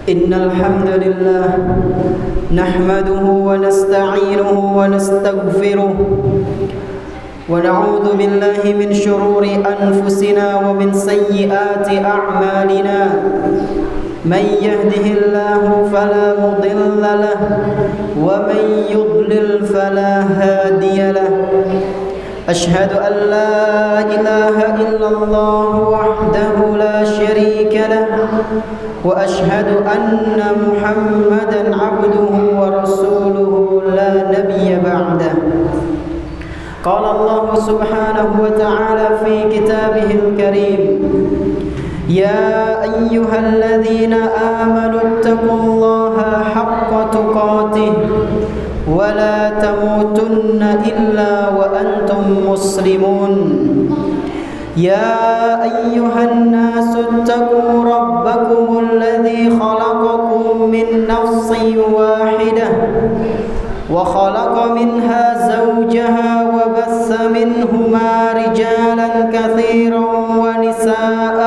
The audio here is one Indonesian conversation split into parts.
إن الحمد لله نحمده ونستعينه ونستغفره ونعوذ بالله من شرور أنفسنا ومن سيئات أعمالنا من يهده الله فلا مضل له ومن يضلل فلا هادي له أشهد أن لا إله إلا الله وحده لا شريك له وأشهد أن محمدا عبده ورسوله لا نبي بعده قال الله سبحانه وتعالى في كتابه الكريم يا أيها الذين آمنوا اتقوا الله حق تقاته ولا تموتن إلا وأنتم مسلمون يا أيها الناس اتقوا ربكم الذي خلقكم من نفس واحدة وخلق منها زوجها وبث منهما رجالا كثيرا ونساء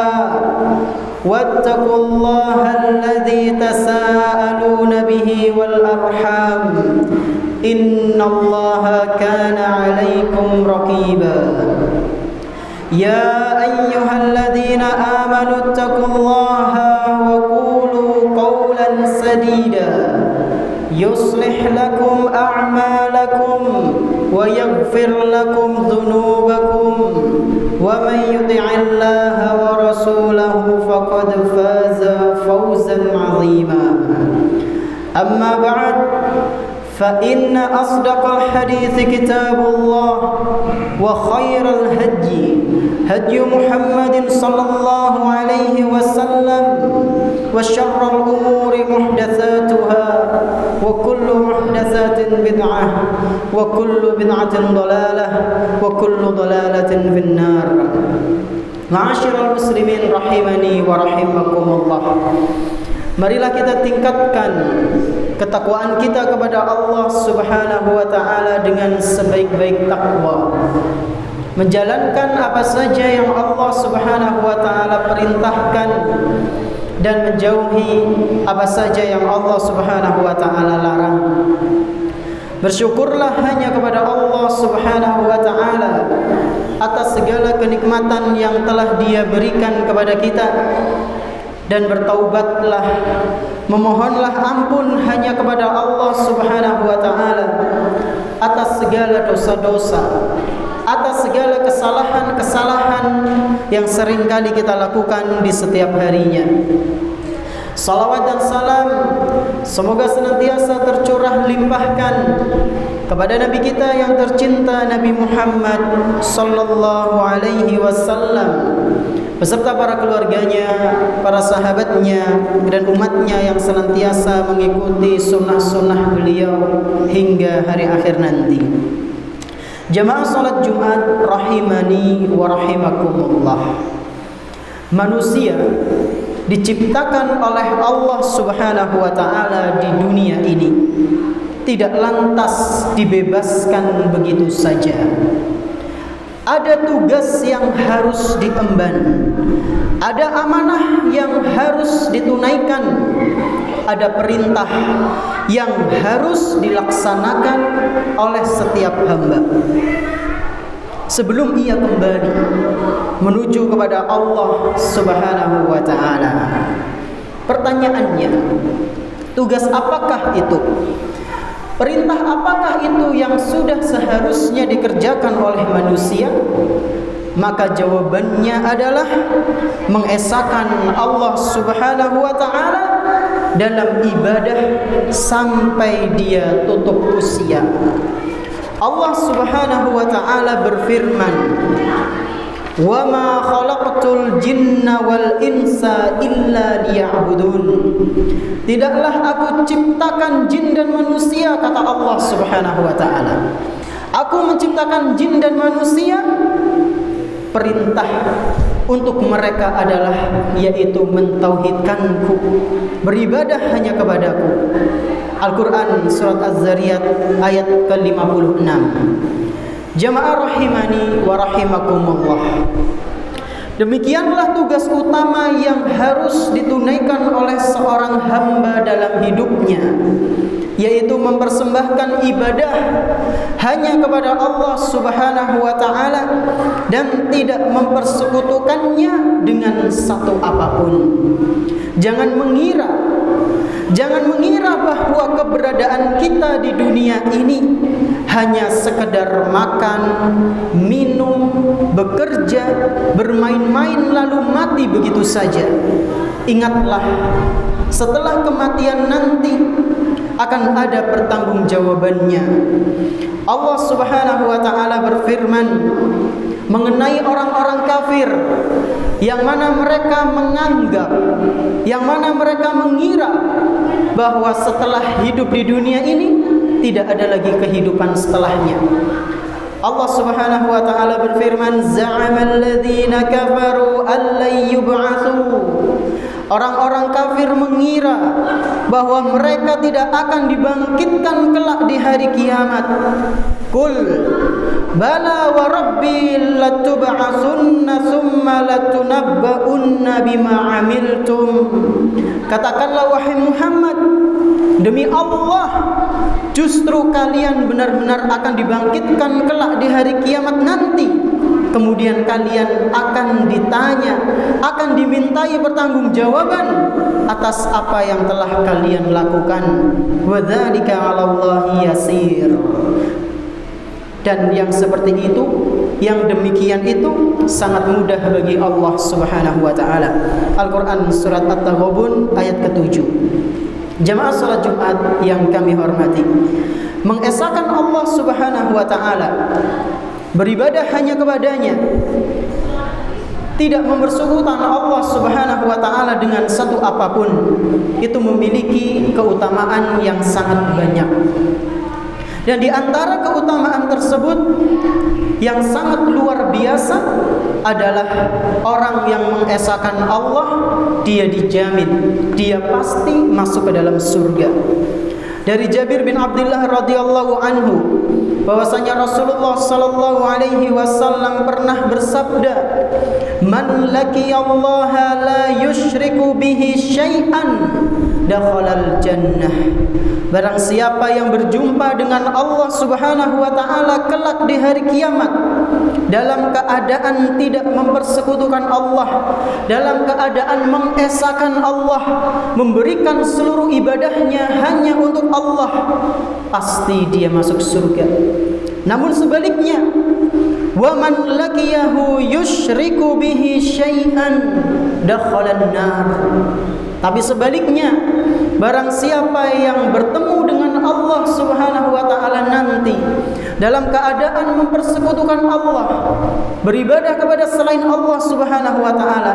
واتقوا الله الذي تساءلون به والأرحام إن الله كان عليكم رقيبا يا أيها الذين آمنوا اتقوا الله وقولوا قولا سديدا يصلح لكم أعمالكم ويغفر لكم ذنوبكم ومن يطع الله ورسوله فقد فاز فوزا عظيما أما بعد فإن أصدق الحديث كتاب الله وخير الهدي هدي محمد صلى الله عليه وسلم وشر الأمور محدثاتها وكل محدثات بدعة وكل بدعة ضلالة وكل ضلالة في النار. معاشر المسلمين rahimani wa rahimakumullah. Marilah kita tingkatkan ketakwaan kita kepada Allah Subhanahu wa taala dengan sebaik-baik takwa. Menjalankan apa saja yang Allah Subhanahu wa taala perintahkan dan menjauhi apa saja yang Allah Subhanahu wa taala larang. Bersyukurlah hanya kepada Allah Subhanahu wa taala atas segala kenikmatan yang telah Dia berikan kepada kita, dan bertaubatlah, memohonlah ampun hanya kepada Allah Subhanahu wa taala atas segala dosa-dosa, atas segala kesalahan-kesalahan yang seringkali kita lakukan di setiap harinya. Salawat dan salam semoga senantiasa tercurah limpahkan kepada Nabi kita yang tercinta, Nabi Muhammad sallallahu alaihi wasallam, beserta para keluarganya, para sahabatnya, dan umatnya yang senantiasa mengikuti sunnah-sunnah beliau hingga hari akhir nanti. Jamaah salat Jumat rahimani wa rahimakumullah. Manusia diciptakan oleh Allah Subhanahu wa taala di dunia ini tidak lantas dibebaskan begitu saja. Ada tugas yang harus diemban, ada amanah yang harus ditunaikan, ada perintah yang harus dilaksanakan oleh setiap hamba sebelum ia kembali menuju kepada Allah Subhanahu wa taala. Pertanyaannya, tugas apakah itu? Perintah apakah itu yang sudah seharusnya dikerjakan oleh manusia? Maka jawabannya adalah mengesahkan Allah Subhanahu wa taala dalam ibadah sampai dia tutup usia. Allah Subhanahu wa taala berfirman, "Wa ma khalaqtul jinna wal insa illa liya'budun." Tidaklah aku ciptakan jin dan manusia, kata Allah Subhanahu wa taala. Aku menciptakan jin dan manusia, perintah untuk mereka adalah yaitu mentauhidkanku, beribadah hanya kepadaku. Al-Quran surat Az-Zariyat ayat ke-56. Jamaah rahimani wa rahimakumullah. Demikianlah tugas utama yang harus ditunaikan oleh seorang hamba dalam hidupnya, yaitu mempersembahkan ibadah hanya kepada Allah Subhanahu wa ta'ala dan tidak mempersekutukannya dengan satu apapun. Jangan mengira bahwa keberadaan kita di dunia ini hanya sekedar makan, minum, bekerja, bermain-main lalu mati begitu saja. Ingatlah, setelah kematian nanti akan ada pertanggungjawabannya. Allah Subhanahu wa ta'ala berfirman mengenai orang-orang kafir yang mana mereka menganggap, yang mana mereka mengira bahwa setelah hidup di dunia ini tidak ada lagi kehidupan setelahnya. Allah Subhanahu wa ta'ala berfirman, za'amal ladzina kafaru allan yub'atsu. Orang-orang kafir mengira bahwa mereka tidak akan dibangkitkan kelak di hari kiamat. Qul bala wa rabbi latub'atsunna tsumma latunabba'unna bima 'amiltum. Katakanlah wahai Muhammad, demi Allah, justru kalian benar-benar akan dibangkitkan kelak di hari kiamat nanti. Kemudian kalian akan ditanya, akan dimintai pertanggungjawaban atas apa yang telah kalian lakukan. Wa dzalika 'alallahi yasir. Dan yang seperti itu, yang demikian itu sangat mudah bagi Allah Subhanahu wa ta'ala. Al-Quran surat At-Taghabun ayat ke-7. Jamaah salat Jumat yang kami hormati, mengesahkan Allah Subhanahu wa ta'ala, beribadah hanya kepadanya, tidak mempersekutukan Allah Subhanahu wa ta'ala dengan satu apapun, itu memiliki keutamaan yang sangat banyak. Dan di antara keutamaan tersebut yang sangat luar biasa adalah orang yang mengesahkan Allah, dia dijamin, dia pasti masuk ke dalam surga. Dari Jabir bin Abdullah radhiyallahu anhu bahwasanya Rasulullah sallallahu alaihi wasallam pernah bersabda, "Man laqiyallaha la yusyriku bihi syai'an dakhalal jannah." Barang siapa yang berjumpa dengan Allah Subhanahu wa ta'ala kelak di hari kiamat dalam keadaan tidak mempersekutukan Allah, dalam keadaan mengesahkan Allah, memberikan seluruh ibadahnya hanya untuk Allah, pasti dia masuk surga. Namun sebaliknya, wa man laqiyahu yusyriku bihi syai'an dakhalan nar. Tapi sebaliknya, barang siapa yang bertemu dengan Allah Subhanahu wa ta'ala nanti dalam keadaan mempersekutukan Allah, beribadah kepada selain Allah Subhanahu wa ta'ala,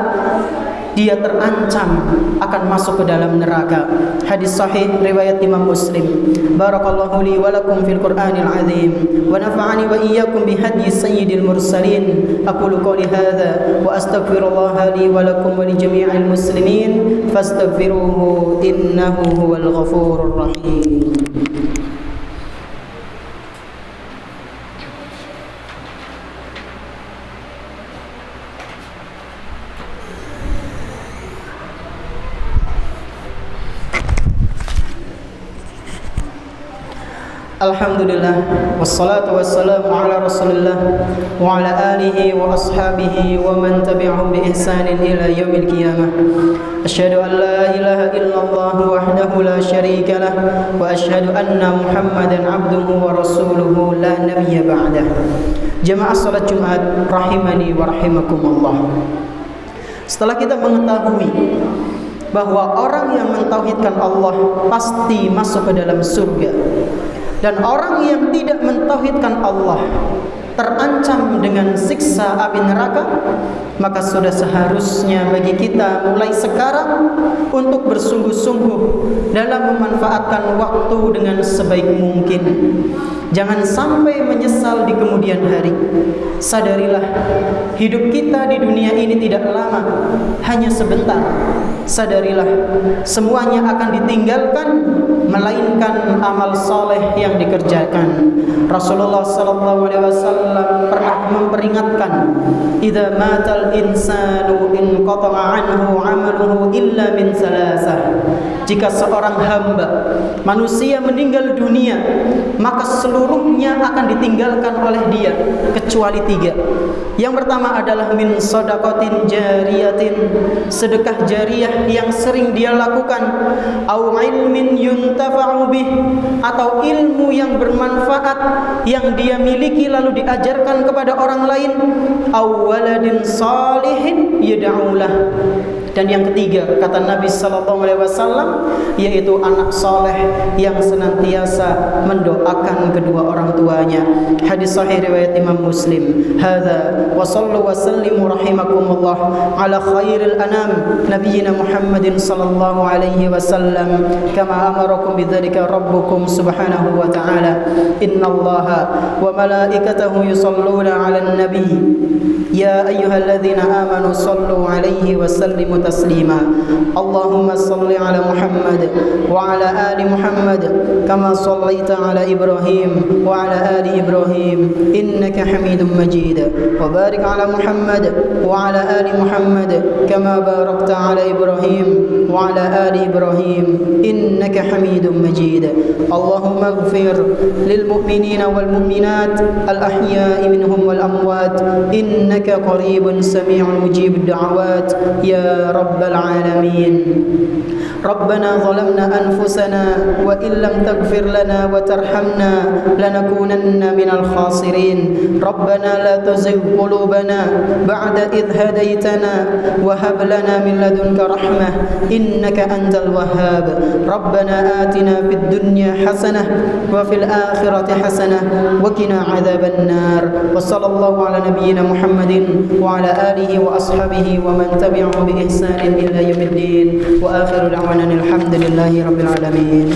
dia terancam akan masuk ke dalam neraka. Hadis sahih riwayat Imam Muslim. Barakallahu li wa lakum fil Qur'anil azim wa nafa'ani wa iyyakum bi hadyi sayyidil mursalin. Aqulu qouli hadza wa astaghfirullah li wa lakum wa li jami'il muslimin fastaghfiruhu innahu huwal ghafurur rahim. Alhamdulillah, wassalatu wassalamu ala rasulillah wa ala alihi wa ashabihi wa man tabi'ahum bi ihsanin ila yaumil qiyamah. Asyhadu an la ilaha illallah wahdahu la syarika lah wa asyhadu anna Muhammadan abduhu wa rasuluhu la nabiyya ba'dah. Jamaah salat Jumat rahimani wa rahimakumullah. Setelah kita mengetahui bahwa orang yang mentauhidkan Allah pasti masuk ke dalam surga, dan orang yang tidak mentauhidkan Allah terancam dengan siksa api neraka, maka sudah seharusnya bagi kita mulai sekarang untuk bersungguh-sungguh dalam memanfaatkan waktu dengan sebaik mungkin. Jangan sampai menyesal di kemudian hari. Sadarilah, hidup kita di dunia ini tidak lama, hanya sebentar. Sadarilah, semuanya akan ditinggalkan melainkan amal soleh yang dikerjakan. Rasulullah sallallahu alaihi wasallam pernah memperingatkan, "Idza matal hadzal insanu in qata'a anhu 'amaluhu illa min salasah. Jika seorang hamba manusia meninggal dunia, maka seluruhnya akan ditinggalkan oleh dia kecuali 3. Yang pertama adalah min shadaqatin jariyatin, sedekah jariyah yang sering dia lakukan, au ilmin yuntafa'u bih, atau ilmu yang bermanfaat yang dia miliki lalu diajarkan kepada orang lain, au waladin salihin yad'ulah. Dan yang ketiga, kata Nabi sallallahu alaihi wasallam, yaitu anak soleh yang senantiasa mendoakan kedua orang tuanya. Hadis sahih riwayat Imam Muslim. Hadza wa sallu wa sallimu rahimakumullah ala khairil anam nabiyina Muhammadin sallallahu alaihi wasallam kama amarakum bidzalika rabbukum subhanahu wa ta'ala. Innallaha wa malaikatahu yusalluna 'alan nabi ya ayyuhalladzina amanu sallu 'alaihi wa sallimu taslima. Allahumma salli 'ala Muhammad wa 'ala ali Muhammad kama sallaita 'ala Ibrahim wa 'ala ali Ibrahim innaka Hamidum Majid. Wa barik 'ala Muhammad wa 'ala ali Muhammad kama barakta 'ala Ibrahim wa 'ala ali Ibrahim innaka Hamidum Majid. Allahumma ighfir lil mu'minina wal mu'minat al ahya'i minhum wal amwat innaka qaribun sami'un mujibud da'awat ya rabbal alamin. ربنا ظلمنا أنفسنا وإن لم تغفر لنا وترحمنا لنكونن من الخاسرين. ربنا لا تزغ قلوبنا بعد إذ هديتنا وهب لنا من لدنك رحمة إنك أنت الوهاب. ربنا آتنا في الدنيا حسنة وفي الآخرة حسنة وقنا عذاب النار. وصلى الله على نبينا محمد وعلى آله وأصحابه ومن تبعهم بإحسان إلى يوم الدين. وآخر دعوانا الحمد لله رب العالمين.